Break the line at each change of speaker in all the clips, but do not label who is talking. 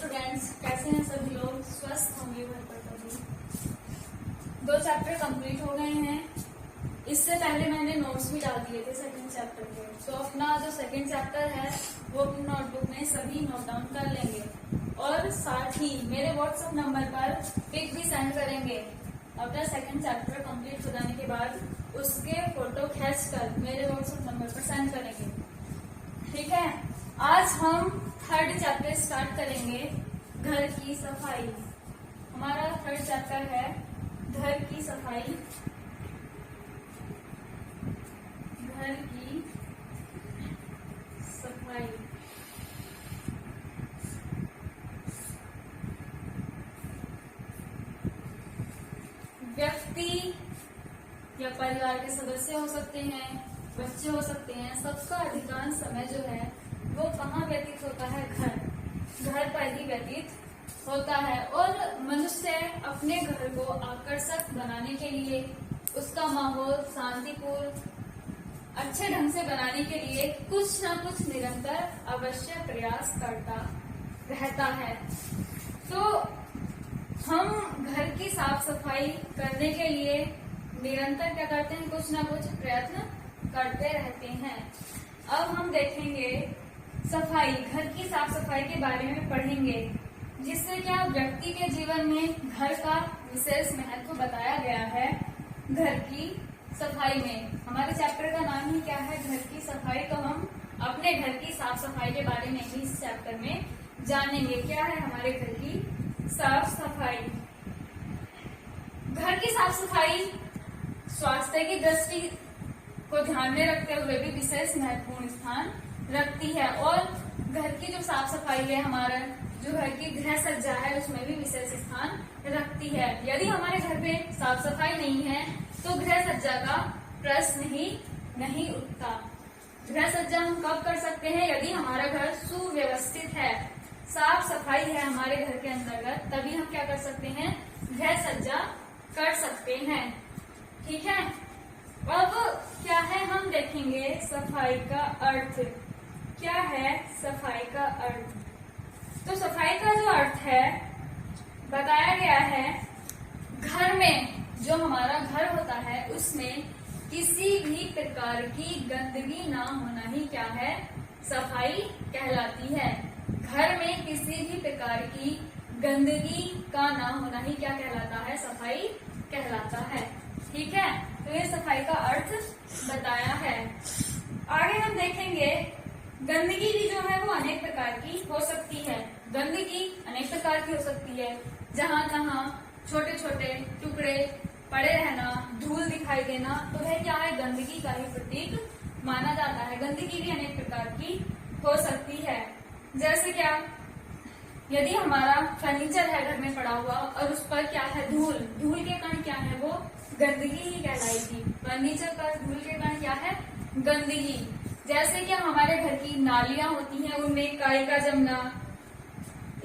Students, कैसे हैं सभी लोग? स्वस्थ होंगे घर पर सभी। 2 चैप्टर कंप्लीट हो गए हैं। इससे पहले मैंने नोट्स भी डाल दिए थे सेकंड चैप्टर के, तो अपना जो सेकंड चैप्टर है वो अपनी नोटबुक में सभी नोट डाउन कर लेंगे और साथ ही मेरे व्हाट्सएप नंबर पर पिक भी सेंड करेंगे। अपना सेकंड चैप्टर कंप्लीट हो जाने के बाद उसके फोटो खींच कर मेरे व्हाट्सएप नंबर पर सेंड करेंगे, ठीक है। आज हम थर्ड चैप्टर स्टार्ट करेंगे, घर की सफाई। हमारा थर्ड चैप्टर है घर की सफाई। घर की सफाई। व्यक्ति या परिवार के सदस्य हो सकते हैं, बच्चे हो सकते हैं, सबका अधिकांश समय जो है वो कहाँ व्यतीत होता है? घर पर ही व्यतीत होता है। और मनुष्य अपने घर को आकर्षक बनाने के लिए, उसका माहौल शांतिपूर्ण अच्छे ढंग से बनाने के लिए कुछ न कुछ निरंतर अवश्य प्रयास करता रहता है। तो हम घर की साफ सफाई करने के लिए निरंतर क्या करते हैं? कुछ न कुछ प्रयत्न करते रहते हैं। अब हम देखेंगे सफाई, घर की साफ सफाई के बारे में पढ़ेंगे, जिससे क्या व्यक्ति के जीवन में घर का विशेष महत्व बताया गया है। घर की सफाई में हमारे चैप्टर का नाम ही क्या है? घर की सफाई। तो हम अपने घर की साफ सफाई के बारे में ही इस चैप्टर में जानेंगे। क्या है हमारे घर की साफ सफाई? घर की साफ सफाई स्वास्थ्य की दृष्टि को ध्यान में रखते हुए भी विशेष महत्वपूर्ण स्थान रखती है। और घर की जो साफ सफाई है, हमारा जो घर की गृह सज्जा है, उसमें भी विशेष स्थान रखती है। यदि हमारे घर पे साफ सफाई नहीं है तो गृह सज्जा का प्रश्न ही नहीं उठता। गृह सज्जा हम कब कर सकते हैं? यदि हमारा घर सुव्यवस्थित है, साफ सफाई है हमारे घर के अंतर्गत, तभी हम क्या कर सकते हैं? गृह सज्जा कर सकते हैं, ठीक है। अब क्या है, हम देखेंगे सफाई का अर्थ। क्या है सफाई का अर्थ? तो सफाई का जो अर्थ है बताया गया है, घर में जो हमारा घर होता है उसमें किसी भी प्रकार की गंदगी ना होना ही क्या है? सफाई कहलाती है। घर में किसी भी प्रकार की गंदगी का ना होना ही क्या कहलाता है? सफाई कहलाता है, ठीक है। तो ये सफाई का अर्थ बताया है। आगे हम देखेंगे गंदगी भी जो है वो अनेक प्रकार की हो सकती है। गंदगी अनेक प्रकार की हो सकती है, जहां तहां छोटे छोटे टुकड़े पड़े रहना, धूल दिखाई देना, तो वह क्या है? गंदगी का ही प्रतीक माना जाता है। गंदगी भी अनेक प्रकार की हो सकती है। जैसे क्या, यदि हमारा फर्नीचर है घर में पड़ा हुआ और उस पर क्या है? धूल। धूल के कण क्या है? वो गंदगी ही कहलाएगी। फर्नीचर पर धूल के कण क्या है? गंदगी। जैसे कि हमारे घर की नालियां होती हैं, उनमें काई का जमना,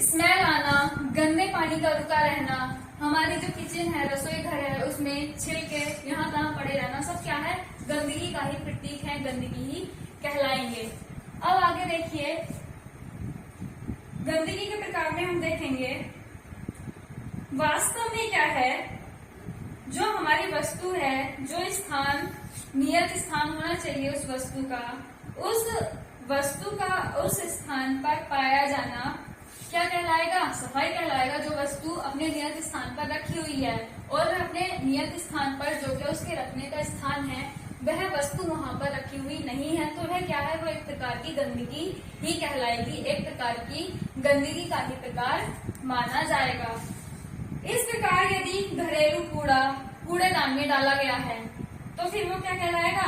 स्मेल आना, गंदे पानी का रुका रहना, हमारी जो किचन है, रसोई घर है, उसमें छिलके यहाँ तहाँ पड़े रहना, सब क्या है? गंदगी का ही प्रतीक है, गंदगी ही कहलाएंगे। अब आगे देखिए, गंदगी के प्रकार में हम देखेंगे वास्तव में क्या है, जो हमारी वस्तु है, जो स्थान नियत स्थान होना चाहिए उस वस्तु का, उस वस्तु का उस स्थान पर पाया जाना क्या कहलाएगा? सफाई कहलाएगा। जो वस्तु अपने नियत स्थान पर रखी हुई है और अपने नियत स्थान पर जो कि उसके रखने का स्थान है, वह वस्तु वहां पर रखी हुई नहीं है, तो वह क्या है? वो एक प्रकार की गंदगी ही कहलाएगी। एक प्रकार की गंदगी का ही प्रकार माना जाएगा। इस प्रकार यदि घरेलू कूड़ा कूड़ेदान में डाला गया है तो फिर वो क्या कहलाएगा?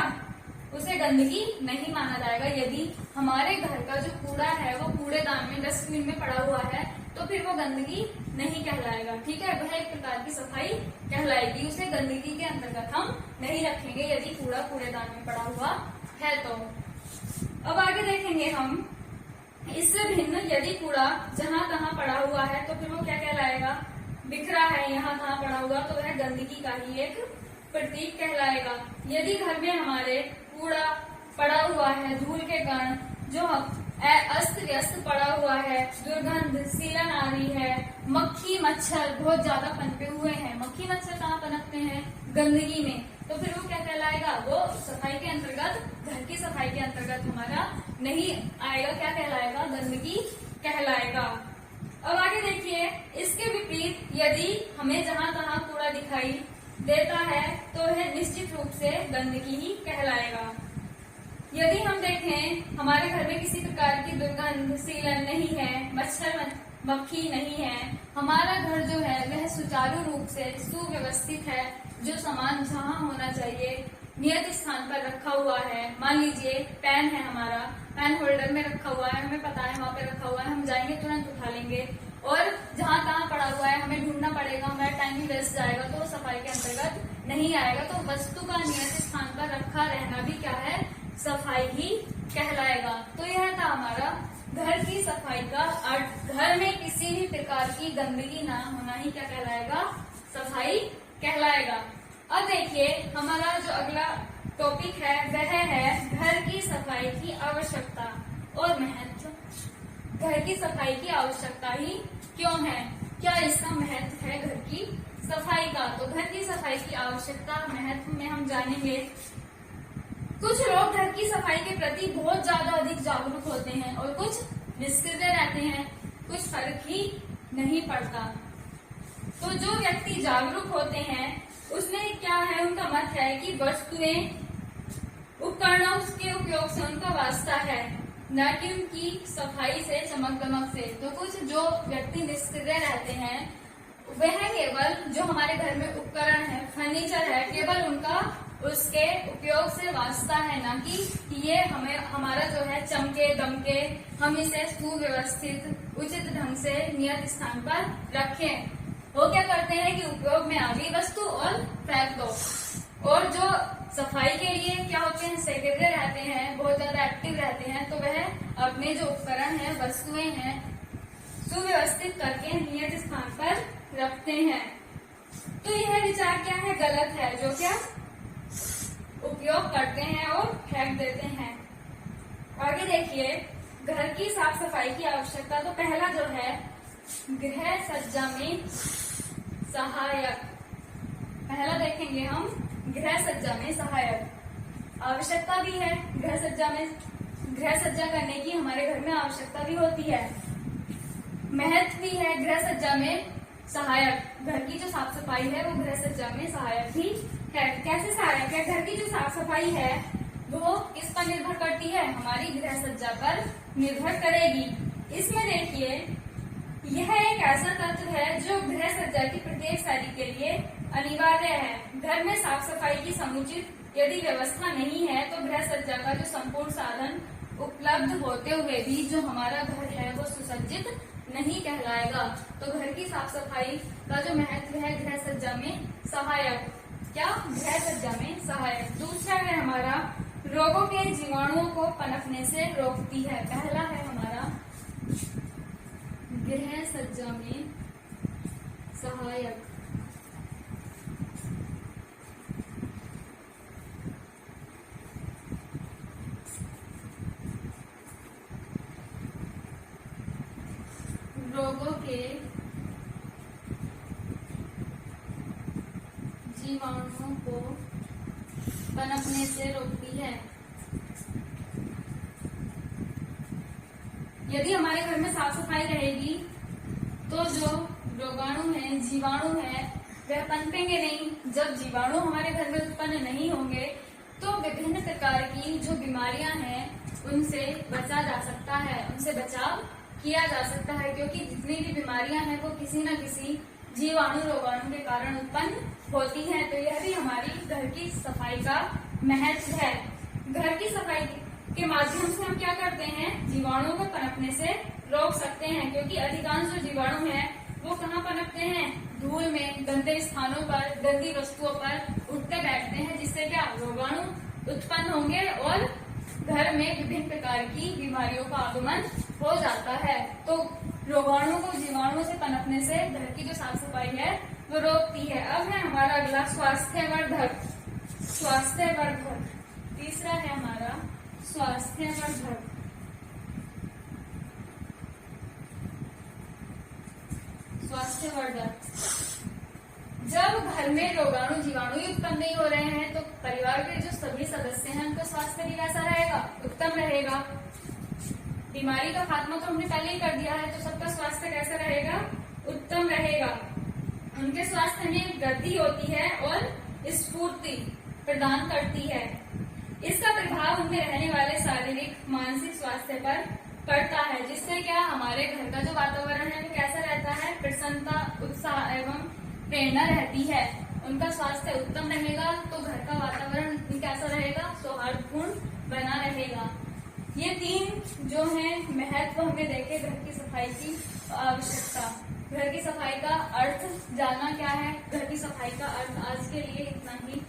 उसे गंदगी नहीं माना जाएगा। यदि हमारे घर का जो कूड़ा है वो कूड़ेदान में, डस्टबिन में पड़ा हुआ है, तो फिर वो गंदगी नहीं कहलाएगा, ठीक है। वह एक प्रकार की सफाई कहलाएगी। उसे गंदगी के अंतर्गत हम नहीं रखेंगे यदि कूड़ा कूड़ेदान में पड़ा हुआ है तो। अब आगे देखेंगे हम, इससे भिन्न यदि कूड़ा जहां तहां पड़ा हुआ है तो फिर वो क्या कहलाएगा? बिखरा है, यहाँ तहां पड़ा हुआ, तो वह गंदगी का ही एक प्रतीक कहलाएगा। यदि घर में हमारे कूड़ा पड़ा हुआ है, धूल के कण जो अस्त व्यस्त पड़ा हुआ है, दुर्गंध, सीलन आ रही है, मक्खी मच्छर बहुत ज्यादा पनपे हुए हैं। मक्खी मच्छर कहाँ पनपते हैं? गंदगी में। तो फिर वो क्या कहलाएगा? वो सफाई के अंतर्गत, घर की सफाई के अंतर्गत हमारा नहीं आएगा। क्या कहलाएगा? गंदगी कहलाएगा। अब आगे देखिए, इसके विपरीत यदि हमें जहां तहां कूड़ा दिखाई देता है तो यह निश्चित रूप से गंदगी ही कहलाएगा। यदि हम देखें हमारे घर में किसी प्रकार की दुर्गंध, सीलन नहीं है, मच्छर मक्खी नहीं है, हमारा घर जो है वह सुचारू रूप से सुव्यवस्थित है, जो सामान जहाँ होना चाहिए नियत स्थान पर रखा हुआ है। मान लीजिए पेन है, हमारा पेन होल्डर में रखा हुआ है, हमें पता है वहां पे रखा हुआ है, हम जाएंगे तुरंत उठा लेंगे। और जहाँ तहाँ पड़ा हुआ है, हमें ढूंढना पड़ेगा, हमारा टाइम भी वेस्ट जाएगा, तो सफाई के अंतर्गत नहीं आएगा। तो वस्तु का नियत स्थान पर रखा रहना भी क्या है? सफाई ही कहलाएगा। तो यह था हमारा घर की सफाई का अर्थ। घर में किसी भी प्रकार की गंदगी ना होना ही क्या कहलाएगा? सफाई कहलाएगा। अब देखिए हमारा जो अगला टॉपिक है वह है घर की सफाई की आवश्यकता और महत्व। घर की सफाई की आवश्यकता ही क्यों है? क्या इसका महत्व है घर की सफाई का? तो घर की सफाई की आवश्यकता महत्व में हम जानेंगे। कुछ लोग घर की सफाई के प्रति बहुत ज्यादा अधिक जागरूक होते हैं और कुछ निष्क्रिय रहते हैं, कुछ फर्क ही नहीं पड़ता। तो जो व्यक्ति जागरूक होते हैं उसमें क्या है, उनका मत है कि वस्तुएं उपकरणों के उपयोग से उनका वास्ता है, न कि उनकी सफाई से, चमक दमक से। तो कुछ जो व्यक्ति निष्क्रिय रहते हैं वह केवल जो हमारे घर में उपकरण है, फर्नीचर है, केवल उनका उसके उपयोग से वास्ता है, ना कि ये हमें हमारा जो है चमके दमके, हम इसे सुव्यवस्थित उचित ढंग से नियत स्थान पर रखें। वो क्या करते हैं कि उपयोग में आ गई वस्तु और फेंक दो। और जो सफाई के लिए क्या होते हैं, सक्रिय रहते हैं, बहुत ज्यादा एक्टिव रहते हैं, तो वह अपने जो उपकरण है, वस्तुएं हैं, सुव्यवस्थित करके नियत स्थान पर रखते हैं। तो यह विचार क्या है? गलत है। जो क्या उपयोग करते हैं और फेंक देते हैं। आगे देखिए घर की साफ सफाई की आवश्यकता। तो पहला जो है गृह सज्जा में सहायक। पहला देखेंगे हम गृह सज्जा में सहायक। आवश्यकता भी है गृह सज्जा करने की, हमारे घर में आवश्यकता भी होती है, महत्व भी है गृह सज्जा में सहायक। घर की जो साफ सफाई है वो गृह सज्जा में सहायक भी है। कैसे सहायक है? घर की जो साफ सफाई है वो किस पर निर्भर करती है? हमारी गृह सज्जा पर निर्भर करेगी। इसमें देखिए यह एक ऐसा तत्व है जो गृह सज्जा की प्रत्येक शैली के लिए अनिवार्य है। घर में साफ सफाई की समुचित यदि व्यवस्था नहीं है तो गृह सज्जा का जो संपूर्ण साधन उपलब्ध होते हुए भी जो हमारा घर है वो सुसज्जित नहीं कहलाएगा। तो घर की साफ सफाई का जो महत्व है गृह सज्जा में सहायक। क्या? गृह सज्जा में सहायक। दूसरा है हमारा रोगों के जीवाणुओं को पनपने से रोकती है। पहला है हमारा गृह सज्जा में सहायक। रोगों के जीवाणुओं को पनपने से रोकती है। यदि हमारे घर में साफ सफाई रहेगी तो जो रोगाणु है, जीवाणु है, वह पनपेंगे नहीं। जब जीवाणु हमारे घर में उत्पन्न नहीं होंगे तो विभिन्न प्रकार की जो बीमारियां हैं उनसे बचा जा सकता है, उनसे बचाव किया जा सकता है, क्योंकि जितनी भी बीमारियां हैं वो किसी न किसी जीवाणु रोगाणु के कारण उत्पन्न होती हैं। तो यह भी हमारी घर की सफाई का महत्व है। घर की सफाई के माध्यम से हम क्या करते हैं? जीवाणुओं को पनपने से रोक सकते हैं, क्योंकि अधिकांश जो जीवाणु हैं वो कहाँ पनपते हैं? धूल में, गंदे स्थानों पर, गंदी वस्तुओं पर उठते बैठते हैं, जिससे क्या रोगाणु उत्पन्न होंगे और घर में विभिन्न प्रकार की बीमारियों का आगमन हो जाता है। तो रोगाणु को जीवाणुओं से पनपने से घर की जो साफ सफाई है वो रोकती है। अब है हमारा अगला स्वास्थ्यवर्धक। स्वास्थ्यवर्धक तीसरा है हमारा स्वास्थ्यवर्धक। स्वास्थ्यवर्धक। जब घर में रोगाणु जीवाणु ही उत्पन्न नहीं हो रहे हैं तो परिवार के जो सभी सदस्य हैं उनका स्वास्थ्य भी कैसा रहेगा? उत्तम रहेगा। बीमारी का खात्मा तो हमने पहले ही कर दिया है, तो सबका स्वास्थ्य कैसा रहेगा? उत्तम रहेगा। उनके स्वास्थ्य में वृद्धि होती है और स्फूर्ति प्रदान करती है। इसका प्रभाव उनमें रहने वाले शारीरिक मानसिक स्वास्थ्य पर पड़ता है, जिससे क्या हमारे घर का जो वातावरण है वो कैसा रहता है? प्रसन्नता, उत्साह एवं प्रेरणा रहती है। उनका स्वास्थ्य उत्तम रहेगा तो घर का वातावरण कैसा रहेगा? सौहार्दपूर्ण बना रहेगा। ये 3 जो है महत्व हमें देखे घर की सफाई की आवश्यकता। घर की सफाई का अर्थ जानना क्या है? घर की सफाई का अर्थ आज के लिए इतना ही।